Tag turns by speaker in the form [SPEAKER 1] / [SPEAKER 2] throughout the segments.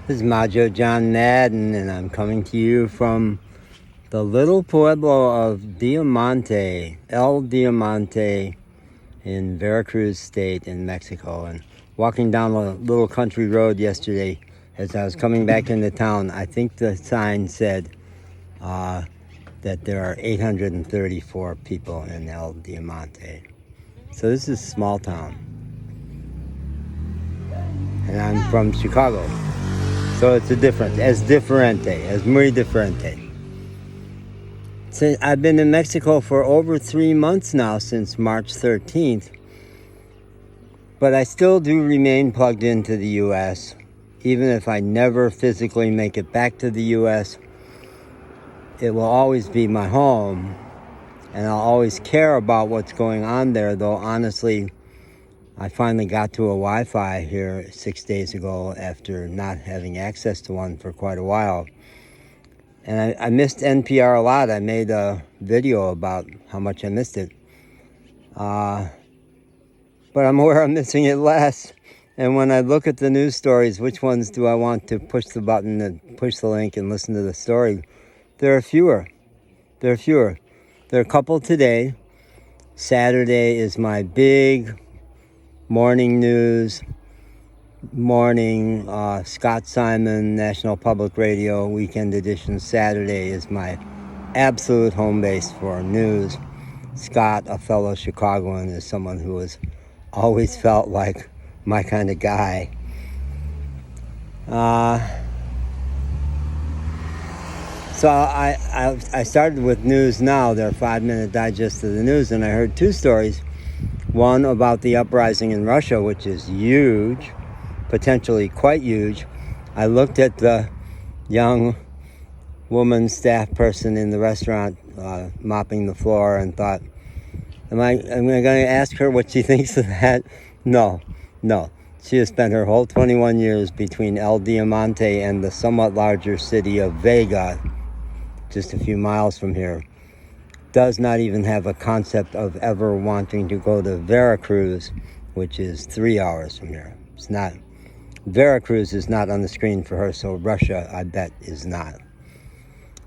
[SPEAKER 1] This is Majo John Madden, and I'm coming to you from the little pueblo of Diamante, El Diamante, in Veracruz State in Mexico. And walking down a little country road yesterday, as I was coming back into town, I think the sign said that there are 834 people in El Diamante. So this is a small town. And I'm from Chicago. So it's es muy diferente. So I've been in Mexico for over 3 months now, since March 13th. But I still do remain plugged into the U.S. Even if I never physically make it back to the U.S., it will always be my home. And I'll always care about what's going on there, though honestly, I finally got to a Wi-Fi here 6 days ago after not having access to one for quite a while. And I missed NPR a lot. I made a video about how much I missed it. But I'm aware I'm missing it less. And when I look at the news stories, which ones do I want to push the button and push the link and listen to the story? There are fewer. There are a couple today. Saturday is my big morning news, Scott Simon, National Public Radio, Weekend Edition. Saturday is my absolute home base for news. Scott, a fellow Chicagoan, is someone who has always felt like my kind of guy. So I started with News Now, their 5-minute digest of the news, and I heard two stories. One about the uprising in Russia, which is huge, potentially quite huge. I looked at the young woman staff person in the restaurant mopping the floor and thought, am I going to ask her what she thinks of that? No. She has spent her whole 21 years between El Diamante and the somewhat larger city of Vega, just a few miles from here. Does not even have a concept of ever wanting to go to Veracruz, which is 3 hours from here. Veracruz is not on the screen for her, so Russia, I bet, is not.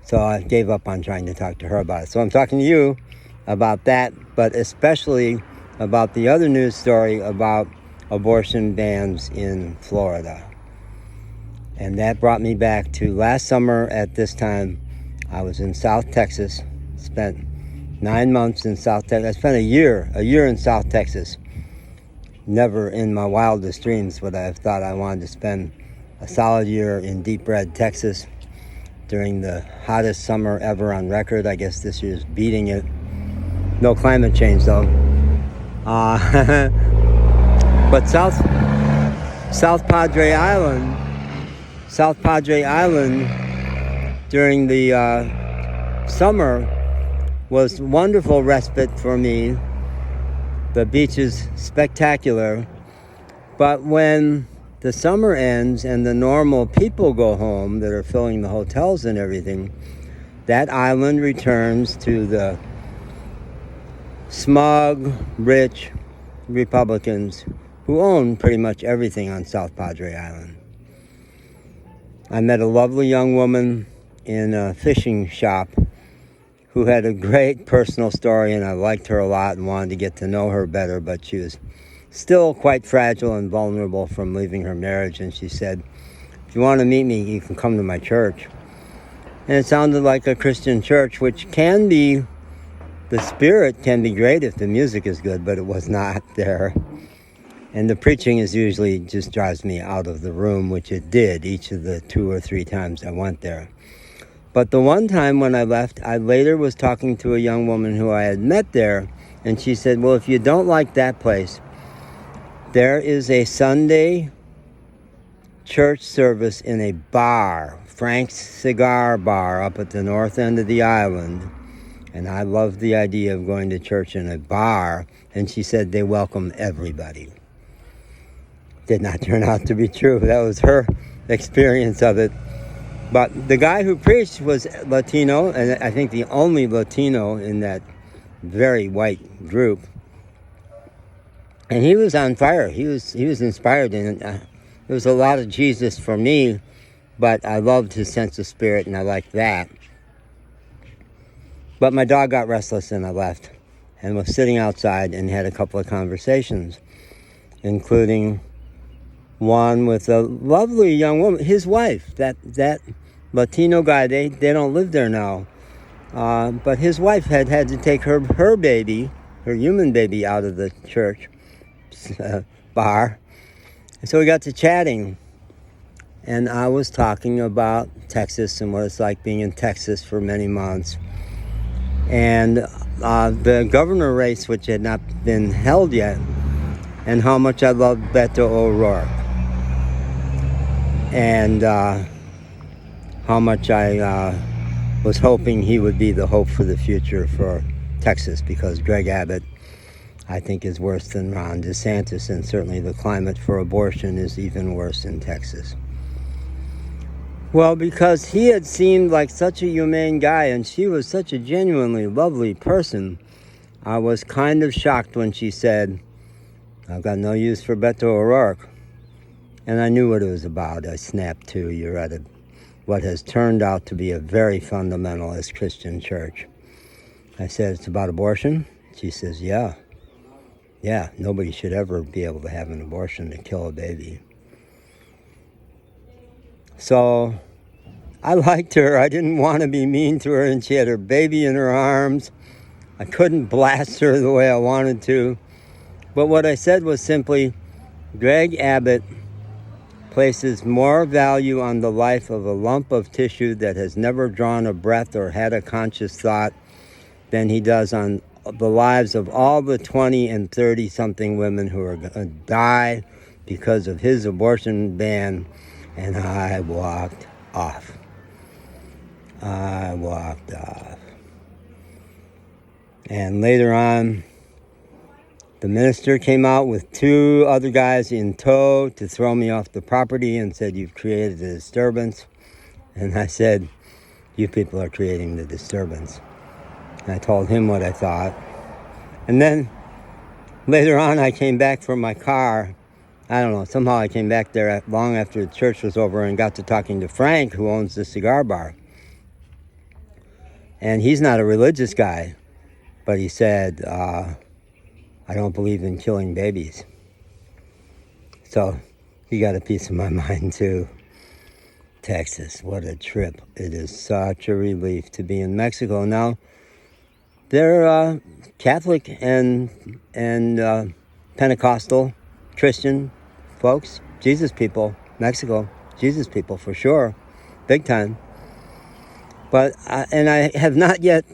[SPEAKER 1] So I gave up on trying to talk to her about it. So I'm talking to you about that, but especially about the other news story about abortion bans in Florida. And that brought me back to last summer at this time. I was in South Texas, spent 9 months in South Texas. I spent a year in South Texas. Never in my wildest dreams would I have thought I wanted to spend a solid year in deep red Texas during the hottest summer ever on record. I guess this year's beating it. No climate change though. But South Padre Island during the summer was wonderful respite for me. The beach is spectacular. But when the summer ends and the normal people go home that are filling the hotels and everything, that island returns to the smug, rich Republicans who own pretty much everything on South Padre Island. I met a lovely young woman in a fishing shop who had a great personal story, and I liked her a lot and wanted to get to know her better, but she was still quite fragile and vulnerable from leaving her marriage, and she said, if you want to meet me, you can come to my church. And it sounded like a Christian church, which can be, the spirit can be great if the music is good, but it was not there. And the preaching is usually just drives me out of the room, which it did each of the 2 or 3 times I went there. But the one time when I left, I later was talking to a young woman who I had met there, and she said, well, if you don't like that place, there is a Sunday church service in a bar, Frank's Cigar Bar, up at the north end of the island. And I loved the idea of going to church in a bar, and she said they welcome everybody. Did not turn out to be true. That was her experience of it. But the guy who preached was Latino, and I think the only Latino in that very white group. And he was on fire. He was inspired, and there was a lot of Jesus for me but I loved his sense of spirit, and I liked that. But my dog got restless, and I left, and was sitting outside and had a couple of conversations, including one with a lovely young woman, his wife, that Latino guy. They don't live there now, but his wife had to take her baby, her human baby, out of the church bar. And so we got to chatting, and I was talking about Texas and what it's like being in Texas for many months, and the governor race, which had not been held yet, and how much I loved Beto O'Rourke, and how much I was hoping he would be the hope for the future for Texas, because Greg Abbott, I think, is worse than Ron DeSantis, and certainly the climate for abortion is even worse in Texas. Well, because he had seemed like such a humane guy, and she was such a genuinely lovely person, I was kind of shocked when she said, "I've got no use for Beto O'Rourke." And I knew what it was about. I snapped to, you're at what has turned out to be a very fundamentalist Christian church. I said, "It's about abortion?" She says, yeah, nobody should ever be able to have an abortion to kill a baby. So I liked her. I didn't want to be mean to her, and she had her baby in her arms. I couldn't blast her the way I wanted to. But what I said was simply, Greg Abbott places more value on the life of a lump of tissue that has never drawn a breath or had a conscious thought than he does on the lives of all the 20 and 30-something women who are going to die because of his abortion ban. And I walked off. And later on, the minister came out with 2 other guys in tow to throw me off the property and said, "You've created a disturbance." And I said, "You people are creating the disturbance." And I told him what I thought. And then later on, I came back from my car. I don't know, somehow I came back there long after the church was over and got to talking to Frank, who owns the cigar bar. And he's not a religious guy, but he said, "I don't believe in killing babies." So he got a piece of my mind too. Texas, what a trip. It is such a relief to be in Mexico. Now, they're Catholic and Pentecostal Christian folks, Jesus people, Mexico, Jesus people for sure, big time. But I have not yet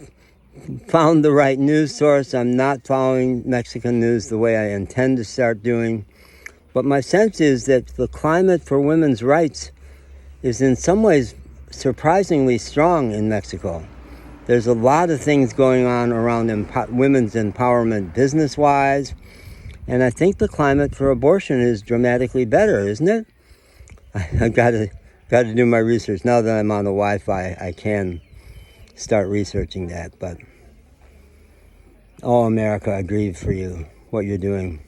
[SPEAKER 1] found the right news source. I'm not following Mexican news the way I intend to start doing. But my sense is that the climate for women's rights is in some ways surprisingly strong in Mexico. There's a lot of things going on around women's empowerment business-wise. And I think the climate for abortion is dramatically better, isn't it? I've got to do my research. Now that I'm on the Wi-Fi, I can start researching that. But, oh, America, I grieve for you. What you're doing.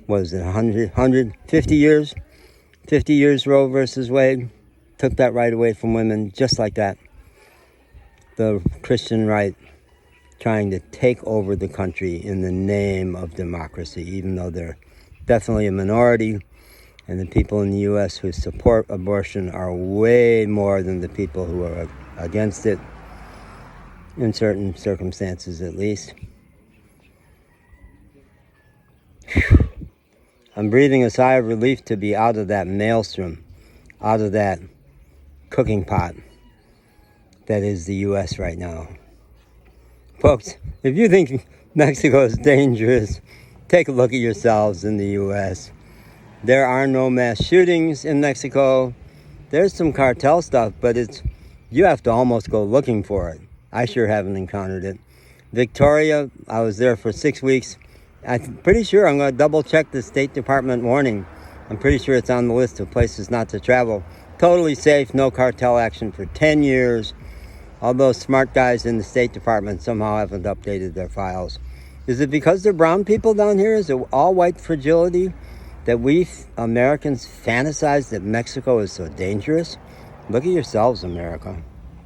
[SPEAKER 1] Was it 150 years? 50 years Roe versus Wade. Took that right away from women, just like that. The Christian right trying to take over the country in the name of democracy, even though they're definitely a minority, and the people in the U.S. who support abortion are way more than the people who are against it, in certain circumstances at least. Whew. I'm breathing a sigh of relief to be out of that maelstrom, out of that cooking pot that is the U.S. right now. Folks, if you think Mexico is dangerous, take a look at yourselves in the U.S. There are no mass shootings in Mexico. There's some cartel stuff, but you have to almost go looking for it. I sure haven't encountered it. Victoria, I was there for 6 weeks. I'm pretty sure I'm going to double check the State Department warning. I'm pretty sure it's on the list of places not to travel. Totally safe, no cartel action for 10 years. All those smart guys in the State Department somehow haven't updated their files. Is it because they're brown people down here? Is it all white fragility that we Americans fantasize that Mexico is so dangerous? Look at yourselves, America.